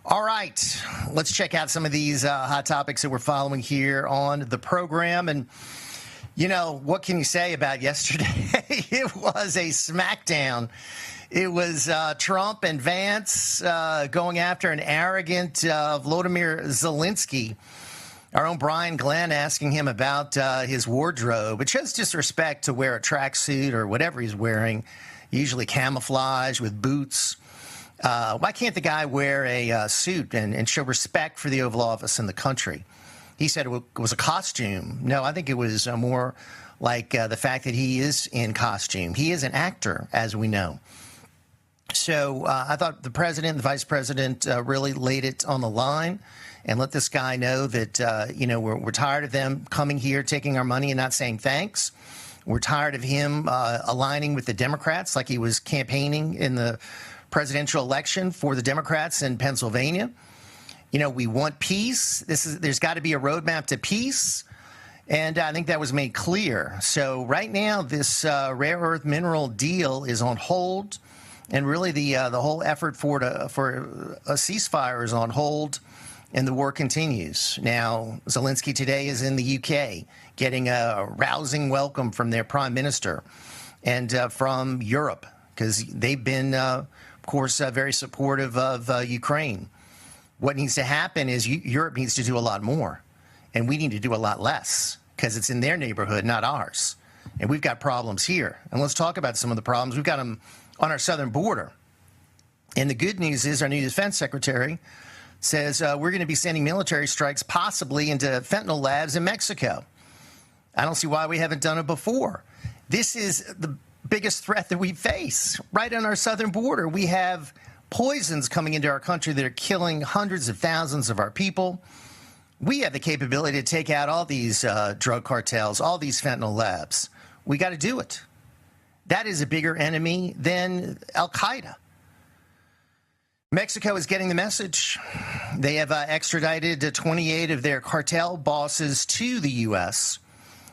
All right, let's check out some of these hot topics that we're following here on the program. And, you know, what can you say about yesterday? It was a smackdown. It was Trump and Vance going after an arrogant Volodymyr Zelensky. Our own Brian Glenn asking him about his wardrobe. It shows disrespect to wear a tracksuit or whatever he's wearing, usually camouflage with boots. Why can't the guy wear a suit and show respect for the Oval Office and the country? He said it was a costume. No, I think it was more like the fact that he is in costume. He is an actor, as we know. So I thought the president and the vice president really laid it on the line and let this guy know that, we're tired of them coming here, taking our money and not saying thanks. We're tired of him aligning with the Democrats like he was campaigning in the presidential election for the Democrats in Pennsylvania. You know, we want peace. There's got to be a roadmap to peace. And I think that was made clear. So right now, this rare earth mineral deal is on hold. And really the whole effort for a ceasefire is on hold. And the war continues. Now, Zelensky today is in the UK getting a rousing welcome from their prime minister and from Europe, because they've been of course, very supportive of Ukraine. What needs to happen is Europe needs to do a lot more, and we need to do a lot less because it's in their neighborhood, not ours. And we've got problems here. And let's talk about some of the problems. We've got them on our southern border. And the good news is our new defense secretary says we're going to be sending military strikes possibly into fentanyl labs in Mexico. I don't see why we haven't done it before. This is the biggest threat that we face right on our southern border. We have poisons coming into our country that are killing hundreds of thousands of our people. We have the capability to take out all these drug cartels, all these fentanyl labs. We got to do it. That is a bigger enemy than Al-Qaeda. Mexico is getting the message. They have extradited 28 of their cartel bosses to the U.S.,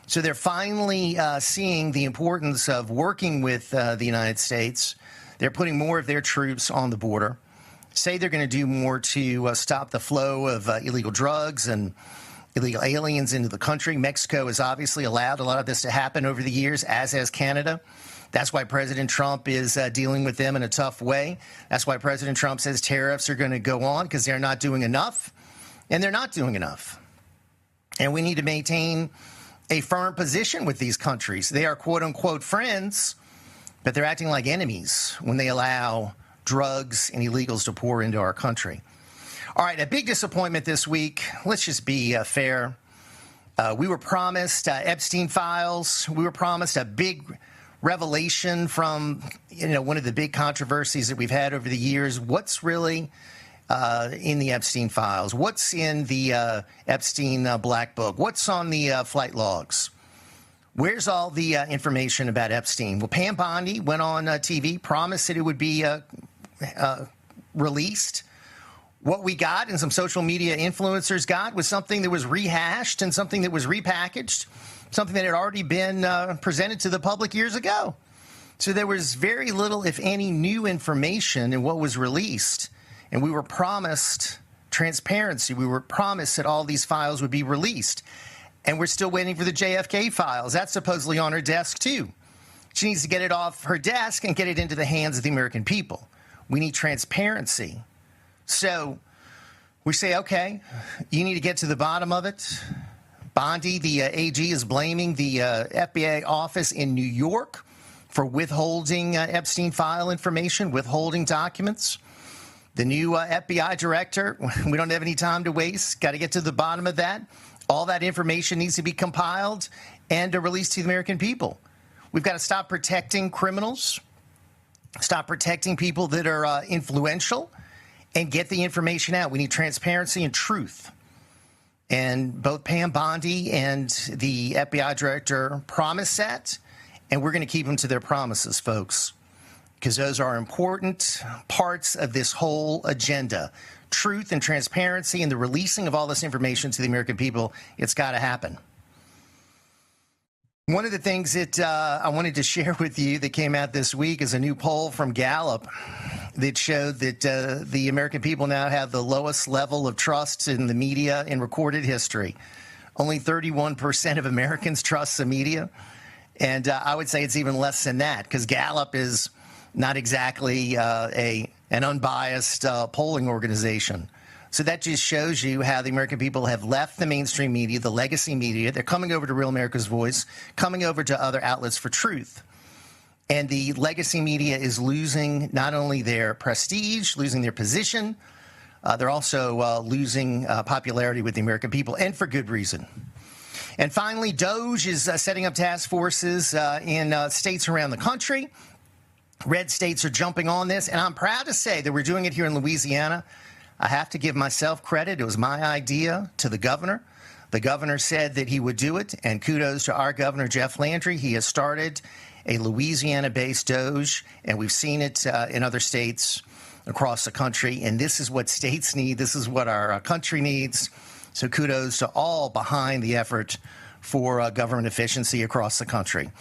so they're finally seeing the importance of working with the United States. They're putting more of their troops on the border, say they're going to do more to stop the flow of illegal drugs and illegal aliens into the country. Mexico has obviously allowed a lot of this to happen over the years, as has Canada. That's why President Trump is dealing with them in a tough way. That's why President Trump says tariffs are going to go on because they're not doing enough, and they're not doing enough. And we need to maintain a firm position with these countries. They are quote-unquote friends, but they're acting like enemies when they allow drugs and illegals to pour into our country. All right, a big disappointment this week. Let's just be fair. We were promised Epstein files. We were promised a big revelation from, one of the big controversies that we've had over the years. What's really in the Epstein files? What's in the Epstein black book? What's on the flight logs? Where's all the information about Epstein? Well, Pam Bondi went on TV, promised that it would be released. What we got and some social media influencers got was something that was rehashed and something that was repackaged, something that had already been presented to the public years ago. So there was very little, if any, new information in what was released. And we were promised transparency. We were promised that all these files would be released. And we're still waiting for the JFK files. That's supposedly on her desk, too. She needs to get it off her desk and get it into the hands of the American people. We need transparency. So we say, okay, you need to get to the bottom of it. Bondi, the AG, is blaming the FBI office in New York for withholding Epstein file information, withholding documents. The new FBI director, we don't have any time to waste. Got to get to the bottom of that. All that information needs to be compiled and released to the American people. We've got to stop protecting criminals, stop protecting people that are influential, and get the information out. We need transparency and truth. And both Pam Bondi and the FBI director promised that, and we're going to keep them to their promises, folks, because those are important parts of this whole agenda. Truth and transparency and the releasing of all this information to the American people, it's got to happen. One of the things that I wanted to share with you that came out this week is a new poll from Gallup that showed that the American people now have the lowest level of trust in the media in recorded history. Only 31% of Americans trust the media. And I would say it's even less than that, because Gallup is not exactly an unbiased polling organization. So that just shows you how the American people have left the mainstream media, the legacy media. They're coming over to Real America's Voice, coming over to other outlets for truth. And the legacy media is losing not only their prestige, losing their position, they're also losing popularity with the American people, and for good reason. And finally, DOJ is setting up task forces in states around the country. Red states are jumping on this, and I'm proud to say that we're doing it here in Louisiana. I have to give myself credit. It was my idea to the governor. The governor said that he would do it, and kudos to our governor, Jeff Landry. He has started a Louisiana-based DOJ, and we've seen it in other states across the country. And this is what states need. This is what our country needs. So kudos to all behind the effort for government efficiency across the country.